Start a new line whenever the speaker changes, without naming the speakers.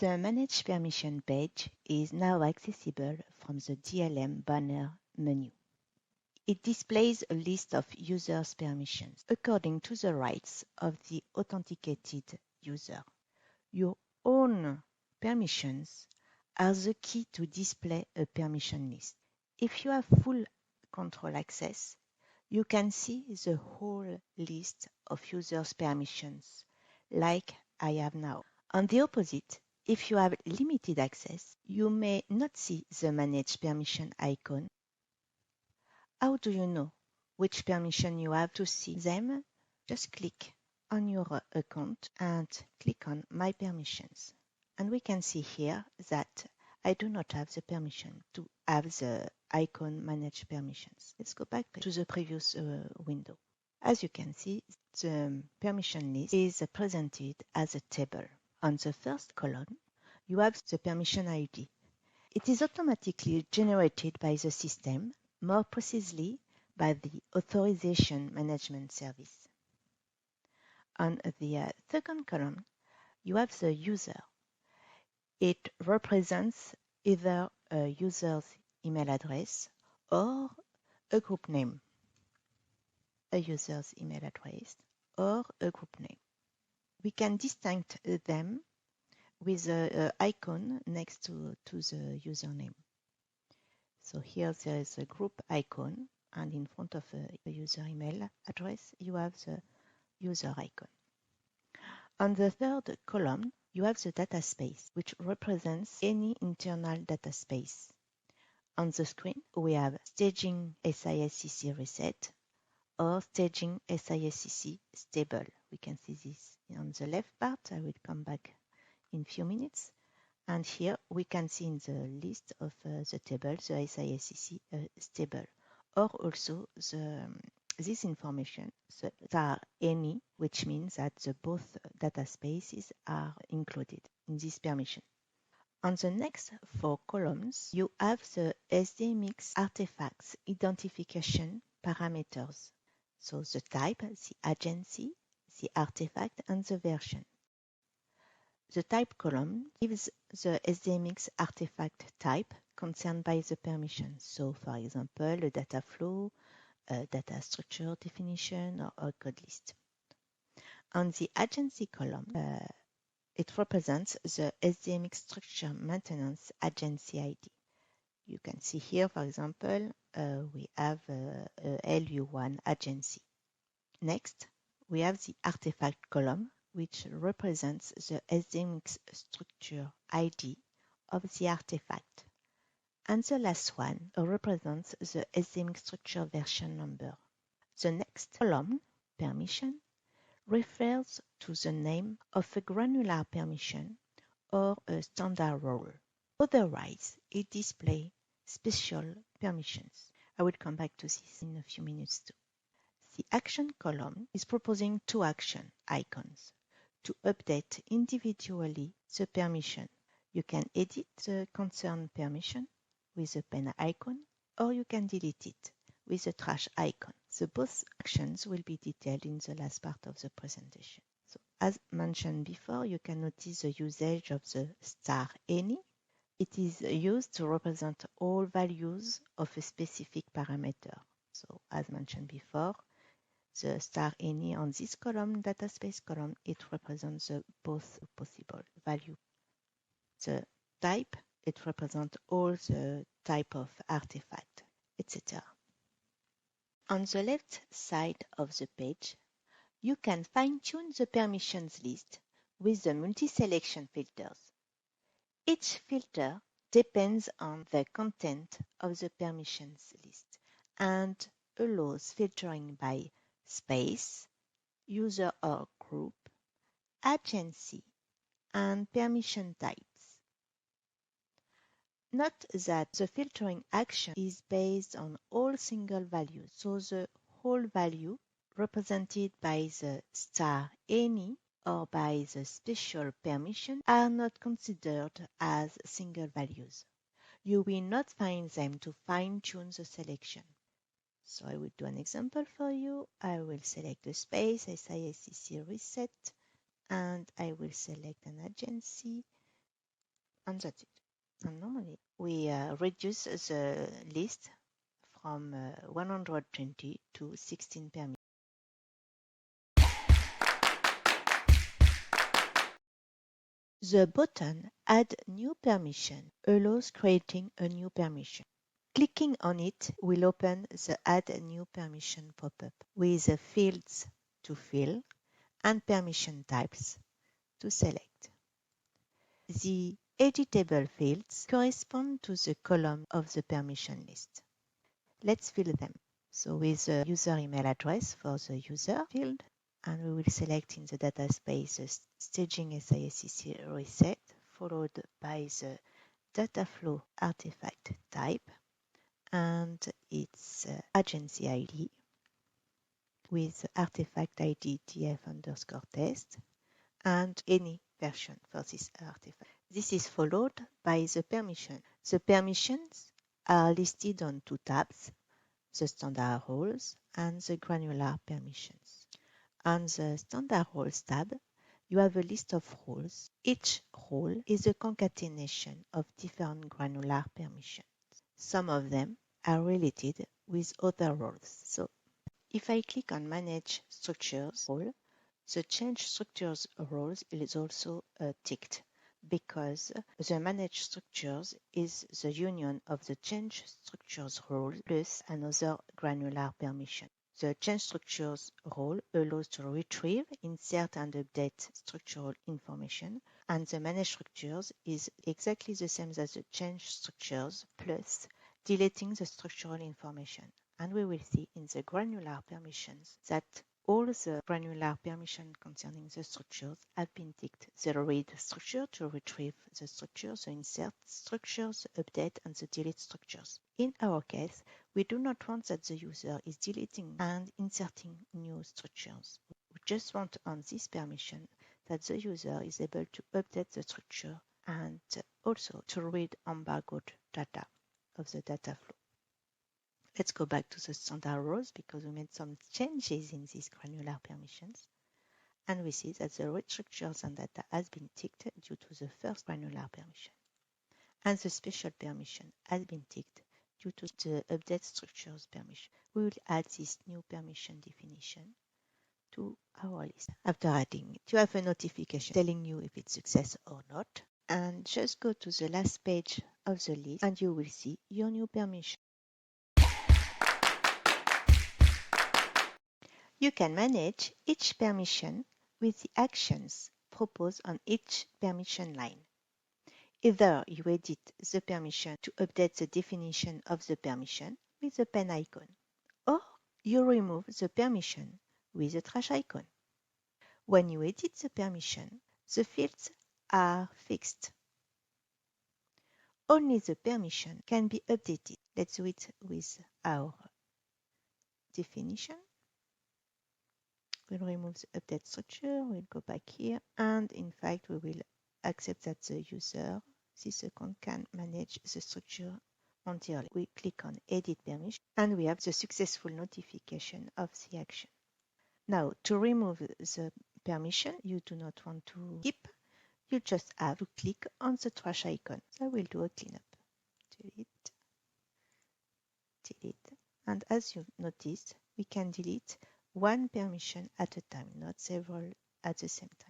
The Manage Permission page is now accessible from the DLM banner menu. It displays a list of users' permissions according to the rights of the authenticated user. Your own permissions are the key to display a permission list. If you have full control access, you can see the whole list of users' permissions, like I have now. On the opposite, if you have limited access, you may not see the Manage Permission icon. How do you know which permission you have to see them? Just click on your account and click on My Permissions. And we can see here that I do not have the permission to have the icon Manage Permissions. Let's go back to the previous window. As you can see, the permission list is presented as a table. On the first column, you have the permission ID. It is automatically generated by the system, more precisely by the Authorization Management Service. On the second column, you have the user. It represents either a user's email address or a group name. A user's email address or a group name. We can distinct them with an icon next to the username. So here there is a group icon, and in front of a user email address, you have the user icon. On the third column, you have the data space, which represents any internal data space. On the screen, we have staging SIS-CC reset or staging SIS-CC stable. We can see this on the left part. I will come back in a few minutes. And here we can see in the list of the table the SIS-CC stable, or also this information, the star any, which means that both data spaces are included in this permission. On the next four columns, you have the SDMX artifacts identification parameters. So the type, the agency, the artifact, and the version. The type column gives the SDMX artifact type concerned by the permission. So, for example, a data flow, a data structure definition, or a code list. On the agency column, it represents the SDMX structure maintenance agency ID. You can see here, for example, we have a LU1 agency. Next, we have the artifact column, which represents the SDMX structure ID of the artifact. And the last one represents the SDMX structure version number. The next column, permission, refers to the name of a granular permission or a standard role. Otherwise, it displays special permissions. I will come back to this in a few minutes too. The action column is proposing two action icons to update individually the permission. You can edit the concerned permission with a pen icon, or you can delete it with a trash icon. So both actions will be detailed in the last part of the presentation. So as mentioned before, you can notice the usage of the star any. It is used to represent all values of a specific parameter. So as mentioned before, the star any on this column, data space column, it represents both possible value. The type, it represents all the type of artifact, etc. On the left side of the page, you can fine-tune the permissions list with the multi-selection filters. Each filter depends on the content of the permissions list and allows filtering by space, user or group, agency, and permission types. Note that the filtering action is based on all single values, so the whole value represented by the star any or by the special permission are not considered as single values. You will not find them to fine-tune the selection. So I will do an example for you. I will select the space, SIS-CC reset, and I will select an agency, and that's it. And normally we reduce the list from 120 to 16 permissions. The button Add New Permission allows creating a new permission. Clicking on it will open the Add a New Permission pop-up with the fields to fill and permission types to select. The editable fields correspond to the column of the permission list. Let's fill them. So with the user email address for the user field, and we will select in the data space the staging SIS-CC reset, followed by the data flow artifact type and its agency ID with artifact ID df_test and any version for this artifact. This is followed by the permission. The permissions are listed on two tabs, the standard roles and the granular permissions. On the standard roles tab, you have a list of roles. Each role is a concatenation of different granular permissions. Some of them are related with other roles. So if I click on Manage Structures role, the Change Structures role is also ticked because the Manage Structures is the union of the Change Structures role plus another granular permission. The Change Structures role allows to retrieve, insert, and update structural information, and the Manage Structures is exactly the same as the Change Structures plus deleting the structural information. And we will see in the granular permissions that all the granular permissions concerning the structures have been ticked. The read structure to retrieve the structures, the insert structures, the update, and the delete structures. In our case, we do not want that the user is deleting and inserting new structures. We just want on this permission that the user is able to update the structure and also to read embargoed data of the data flow. Let's go back to the standard rows because we made some changes in these granular permissions. And we see that the read structures and data has been ticked due to the first granular permission. And the special permission has been ticked due to the update structures permission. We will add this new permission definition to our list. After adding it, you have a notification telling you if it's success or not. And just go to the last page of the list and you will see your new permission. You can manage each permission with the actions proposed on each permission line. Either you edit the permission to update the definition of the permission with the pen icon, or you remove the permission with the trash icon. When you edit the permission, the fields are fixed. Only the permission can be updated. Let's do it with our definition. We'll remove the update structure, we'll go back here, and in fact we will accept that the user, this account, can manage the structure entirely. We click on Edit Permission, and we have the successful notification of the action. Now, to remove the permission you do not want to keep, you just have to click on the trash icon. So I will do a cleanup. Delete, delete, and as you noticed, we can delete one permission at a time, not several at the same time.